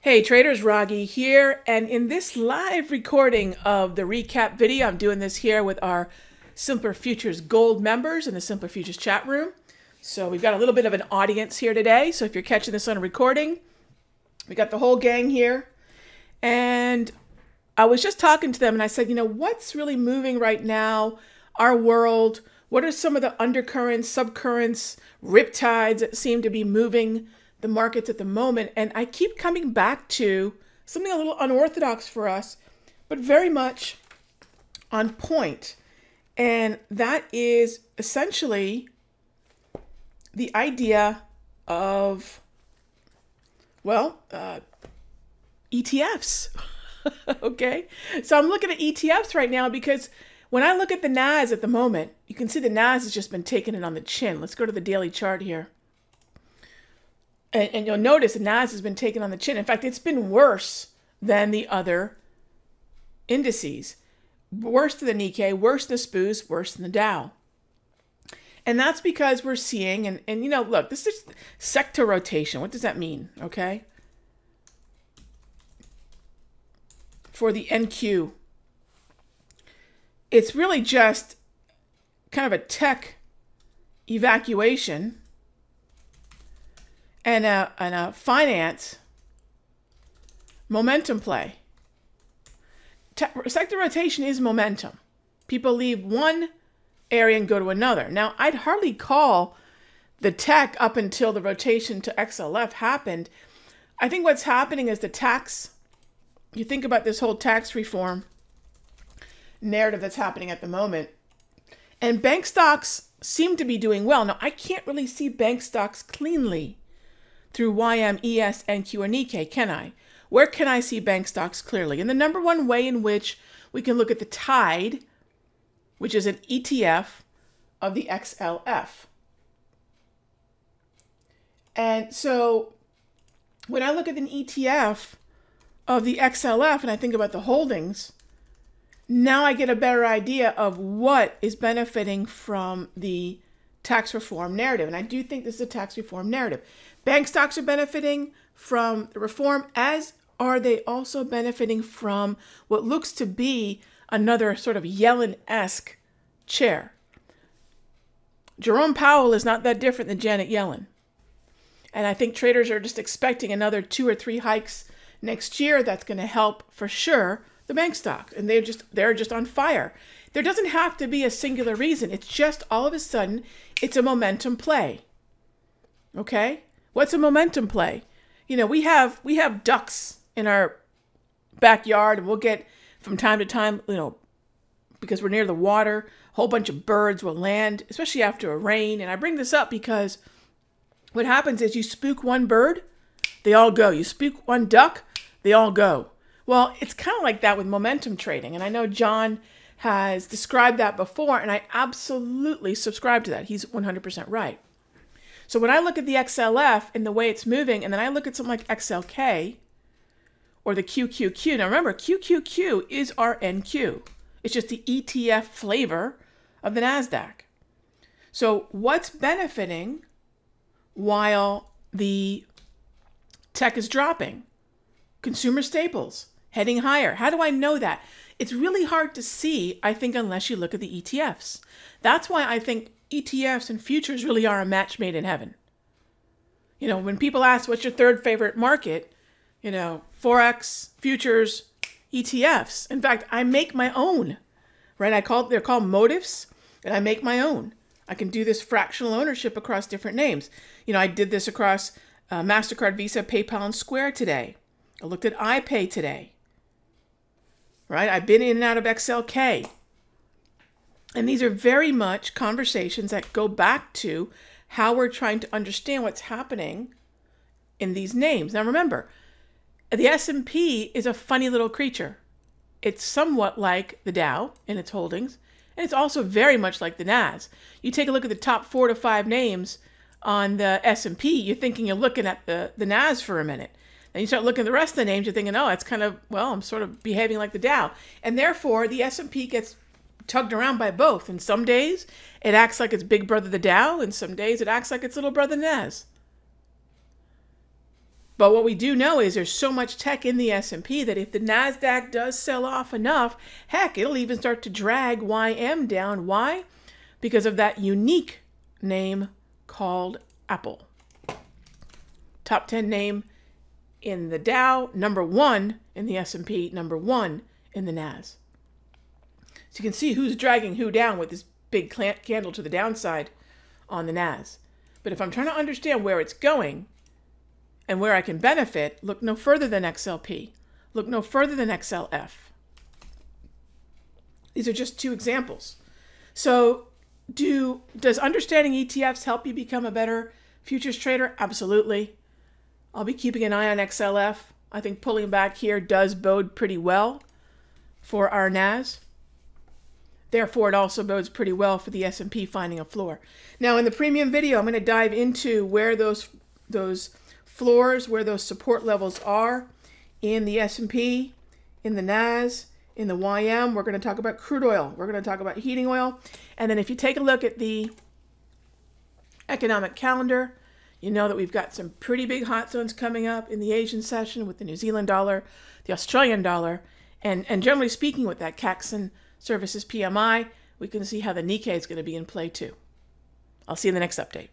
Hey traders, Raghee here, and in this live recording of the recap video, I'm doing this here with our Simpler Futures Gold members in the Simpler Futures chat room. So we've got a little bit of an audience here today, so if you're catching this on a recording, we got the whole gang here. And I was just talking to them and I said, you know, what's really moving right now, our world? What are some of the undercurrents, subcurrents, riptides that seem to be moving the markets at the moment? And I keep coming back to something a little unorthodox for us, but very much on point. And that is essentially the idea of, well, ETFs. Okay, so I'm looking at ETFs right now because when I look at the NAS at the moment, you can see the NAS has just been taking it on the chin. Let's go to the daily chart here. And you'll notice the NAS has been taken on the chin. In fact, it's been worse than the other indices. Worse than the Nikkei, worse than the SPOOs, worse than the Dow. And that's because we're seeing, and you know, look, this is sector rotation. What does that mean, okay? For the NQ, it's really just kind of a tech evacuation and a finance momentum play. Sector rotation is momentum. People leave one area and go to another. Now, I'd hardly call the tech up until the rotation to XLF happened. I think what's happening is the tax, you think about this whole tax reform narrative that's happening at the moment, and bank stocks seem to be doing well. Now, I can't really see bank stocks cleanly through YM, ES, NQ, or Nikkei, can I? Where can I see bank stocks clearly? And the number one way in which we can look at the Tide, which is an ETF of the XLF. And so when I look at an ETF of the XLF and I think about the holdings, now I get a better idea of what is benefiting from the tax reform narrative. And I do think this is a tax reform narrative. Bank stocks are benefiting from the reform, as are they also benefiting from what looks to be another sort of Yellen-esque chair. Jerome Powell is not that different than Janet Yellen. And I think traders are just expecting another 2 or 3 hikes next year. That's going to help for sure the bank stock. And they're just on fire. There doesn't have to be a singular reason. It's just all of a sudden, it's a momentum play. Okay? What's a momentum play? You know, we have ducks in our backyard, and we'll get from time to time, you know, because we're near the water, a whole bunch of birds will land, especially after a rain. And I bring this up because what happens is you spook one bird, they all go. You spook one duck, they all go. Well, it's kind of like that with momentum trading. And I know John has described that before, and I absolutely subscribe to that. He's 100% right. So when I look at the XLF and the way it's moving, and then I look at something like XLK or the QQQ. Now remember, QQQ is our NQ. It's just the ETF flavor of the Nasdaq. So what's benefiting while the tech is dropping? Consumer staples heading higher. How do I know that? It's really hard to see, I think, unless you look at the ETFs. That's why I think ETFs and futures really are a match made in heaven. You know, when people ask, what's your third favorite market? You know, Forex, futures, ETFs. In fact, I make my own, right? They're called motifs, and I make my own. I can do this fractional ownership across different names. You know, I did this across MasterCard, Visa, PayPal, and Square today. I looked at iPay today, right? I've been in and out of XLK. And these are very much conversations that go back to how we're trying to understand what's happening in these names. Now remember, the S&P is a funny little creature. It's somewhat like the Dow in its holdings, and it's also very much like the NAS. You take a look at the top 4 to 5 names on the S&P, you're thinking you're looking at the NAS for a minute. Then you start looking at the rest of the names, you're thinking, oh, it's kind of, well, I'm sort of behaving like the Dow. And therefore, the S&P gets tugged around by both. And some days it acts like it's big brother the Dow, and some days it acts like it's little brother Nas. But what we do know is there's so much tech in the S&P that if the Nasdaq does sell off enough, heck, it'll even start to drag YM down. Why? Because of that unique name called Apple. Top 10 name in the Dow, number 1 in the S&P, number 1 in the Nas. So you can see who's dragging who down with this big candle to the downside on the Nas. But if I'm trying to understand where it's going and where I can benefit, look no further than XLP. Look no further than XLF. These are just 2 examples. So does understanding ETFs help you become a better futures trader? Absolutely. I'll be keeping an eye on XLF. I think pulling back here does bode pretty well for our Nas. Therefore, it also bodes pretty well for the S&P finding a floor. Now, in the premium video, I'm going to dive into where those floors, where those support levels are in the S&P, in the Nas, in the YM. We're going to talk about crude oil. We're going to talk about heating oil. And then if you take a look at the economic calendar, you know that we've got some pretty big hot zones coming up in the Asian session with the New Zealand dollar, the Australian dollar, and generally speaking with that Caxton Services PMI, we can see how the Nikkei is going to be in play too. I'll see you in the next update.